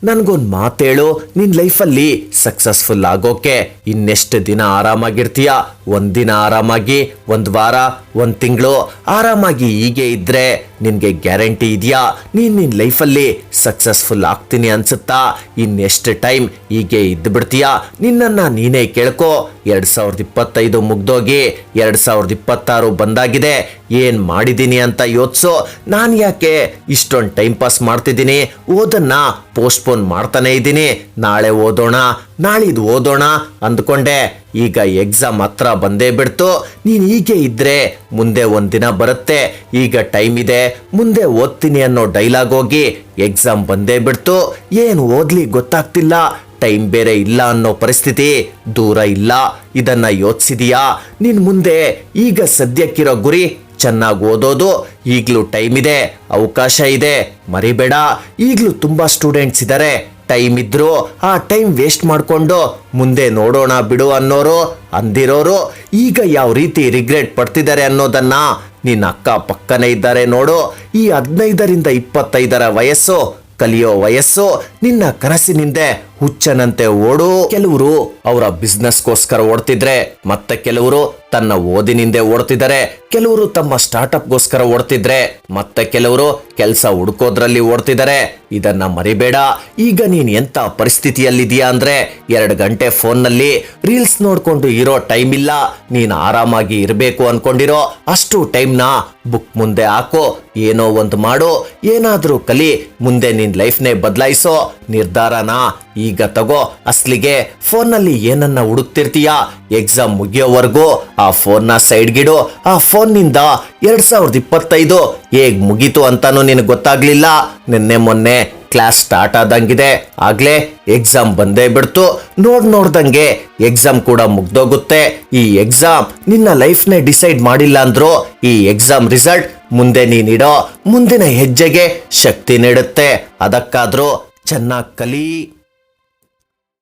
ನನ್ಗೊಂದು ಮಾತೇಳು, ನಿನ್ ಲೈಫಲ್ಲಿ ಸಕ್ಸಸ್ಫುಲ್ ಆಗೋಕೆ ಇನ್ನೆಷ್ಟು ದಿನ ಆರಾಮಾಗಿರ್ತೀಯ? ಒಂದಿನ ಆರಾಮಾಗಿ, ಒಂದು ವಾರ, ಒಂದು ತಿಂಗಳು ಆರಾಮಾಗಿ ಹೀಗೆ ಇದ್ರೆ ನಿನ್ಗೆ ಗ್ಯಾರಂಟಿ ಇದೆಯಾ ನಿನ್ ಲೈಫಲ್ಲಿ ಸಕ್ಸಸ್ಫುಲ್ ಆಗ್ತೀನಿ ಅನ್ಸುತ್ತಾ? ಇನ್ನೆಷ್ಟು ಟೈಮ್ ಹೀಗೆ ಇದ್ದು ಬಿಡ್ತೀಯಾ? ನಿನ್ನನ್ನ ನೀನೇ ಕೇಳ್ಕೊ. 2025 ಮುಗ್ದೋಗಿ 2026 ಬಂದಾಗಿದೆ. ಏನ್ ಮಾಡಿದೀನಿ ಅಂತ ಯೋಚಿಸು. ನಾನು ಯಾಕೆ ಇಷ್ಟೊಂದು ಟೈಮ್ ಪಾಸ್ ಮಾಡ್ತಿದ್ದೀನಿ? ಓದನ್ನ ಪೋಸ್ಟ್ಪೋನ್ ಮಾಡ್ತಾನೆ ಇದ್ದೀನಿ. ನಾಳೆ ಓದೋಣ, ನಾಳಿದ್ದು ಓದೋಣ ಅಂದ್ಕೊಂಡೆ. ಈಗ ಎಕ್ಸಾಮ್ ಹತ್ರ ಬಂದೇ ಬಿಡ್ತು. ನೀನು ಹೀಗೆ ಇದ್ರೆ ಮುಂದೆ ಒಂದಿನ ಬರುತ್ತೆ, ಈಗ ಟೈಮ್ ಇದೆ, ಮುಂದೆ ಓದ್ತೀನಿ ಅನ್ನೋ ಡೈಲಾಗ್ ಹೋಗಿ ಎಕ್ಸಾಮ್ ಬಂದೇ ಬಿಡ್ತು. ಏನು ಓದ್ಲಿ ಗೊತ್ತಾಗ್ತಿಲ್ಲ, ಟೈಮ್ ಬೇರೆ ಇಲ್ಲ ಅನ್ನೋ ಪರಿಸ್ಥಿತಿ ದೂರ ಇಲ್ಲ. ಇದನ್ನ ಯೋಚಿಸಿದೀಯಾ? ನಿನ್ ಮುಂದೆ ಈಗ ಸದ್ಯಕ್ಕಿರೋ ಗುರಿ ಚೆನ್ನಾಗಿ ಓದೋದು. ಈಗಲೂ ಟೈಮ್ ಇದೆ, ಅವಕಾಶ ಇದೆ, ಮರಿಬೇಡ. ಈಗಲೂ ತುಂಬಾ ಸ್ಟೂಡೆಂಟ್ಸ್ ಇದ್ದಾರೆ. ಟೈಮ್ ಇದ್ರು ಆ ಟೈಮ್ ವೇಸ್ಟ್ ಮಾಡ್ಕೊಂಡು ಮುಂದೆ ನೋಡೋಣ ಬಿಡು ಅನ್ನೋರು, ಅಂದಿರೋರು ಈಗ ಯಾವ ರೀತಿ ರಿಗ್ರೆಟ್ ಪಡ್ತಿದ್ದಾರೆ ಅನ್ನೋದನ್ನ ನಿನ್ನ ಅಕ್ಕ ಪಕ್ಕನೇ ಇದ್ದಾರೆ ನೋಡು. ಈ 15ರಿಂದ 25 ವಯಸ್ಸು ಕಲಿಯೋ ವಯಸ್ಸು. ನಿನ್ನ ಕನಸಿನಿಂದೆ ಹುಚ್ಚನಂತೆ ಓಡು. ಕೆಲವರು ಅವರ ಬಿಸ್ನೆಸ್ಗೋಸ್ಕರ ಓಡ್ತಿದ್ರೆ, ಮತ್ತೆ ಕೆಲವರು ತನ್ನ ಓದಿನಿಂದೆ ಓಡ್ತಿದ್ದಾರೆ. ಕೆಲವರು ತಮ್ಮ ಸ್ಟಾರ್ಟ್ಅಪ್ಗೋಸ್ಕರ ಓಡ್ತಿದ್ರೆ, ಮತ್ತೆ ಕೆಲವರು ಕೆಲಸ ಹುಡುಕೋದ್ರಲ್ಲಿ ಓಡ್ತಿದ್ದಾರೆ. ಇದನ್ನ ಮರಿಬೇಡ. ಈಗ ನೀನ್ ಎಂತ ಪರಿಸ್ಥಿತಿಯಲ್ಲಿದೀಯಾ ಅಂದ್ರೆ 2 ಗಂಟೆ ಫೋನ್ನಲ್ಲಿ ರೀಲ್ಸ್ ನೋಡ್ಕೊಂಡು ಇರೋ ಟೈಮ್ ಇಲ್ಲ. ನೀನ್ ಆರಾಮಾಗಿ ಇರಬೇಕು ಅನ್ಕೊಂಡಿರೋ ಅಷ್ಟು ಟೈಮ್ನ ಬುಕ್ ಮುಂದೆ ಹಾಕು. ಏನೋ ಒಂದು ಮಾಡು, ಏನಾದ್ರೂ ಕಲಿ, ಮುಂದೆ ನಿನ್ ಲೈಫ್ನೇ ಬದಲಾಯಿಸೋ ನಿರ್ಧಾರನ ಈಗ ತಗೋ. ಅಸ್ಲಿಗೆ ಫೋನ್ನಲ್ಲಿ ಏನನ್ನ ಹುಡುಕ್ತಿರ್ತೀಯ? ಎಕ್ಸಾಮ್ ಮುಗಿಯೋವರೆಗೂ ಆ ಫೋನ್ನ ಸೈಡ್ಗಿಡು. ಆ ಫೋನ್ನಿಂದ 2025 ಹೇಗ್ ಮುಗೀತು ಅಂತಾನು ನಿನಗೆ ಗೊತ್ತಾಗ್ಲಿಲ್ಲ. ನಿನ್ನೆ ಮೊನ್ನೆ ಕ್ಲಾಸ್ ಸ್ಟಾರ್ಟ್ ಆದಂಗಿದೆ, ಆಗ್ಲೇ ಎಕ್ಸಾಮ್ ಬಂದೇ ಬಿಡ್ತು. ನೋಡ್ದಂಗೆ ಎಕ್ಸಾಮ್ ಕೂಡ ಮುಗ್ದೋಗುತ್ತೆ. ಈ ಎಕ್ಸಾಮ್ ನಿನ್ನ ಲೈಫ್ನೇ ಡಿಸೈಡ್ ಮಾಡಿಲ್ಲ ಅಂದ್ರು ಈ ಎಕ್ಸಾಮ್ ರಿಸಲ್ಟ್ ಮುಂದೆ ನೀನಿಡೋ ಮುಂದಿನ ಹೆಜ್ಜೆಗೆ ಶಕ್ತಿ ನೀಡುತ್ತೆ. ಅದಕ್ಕಾದ್ರೂ ಚೆನ್ನಾಗಿ ಕಲಿ.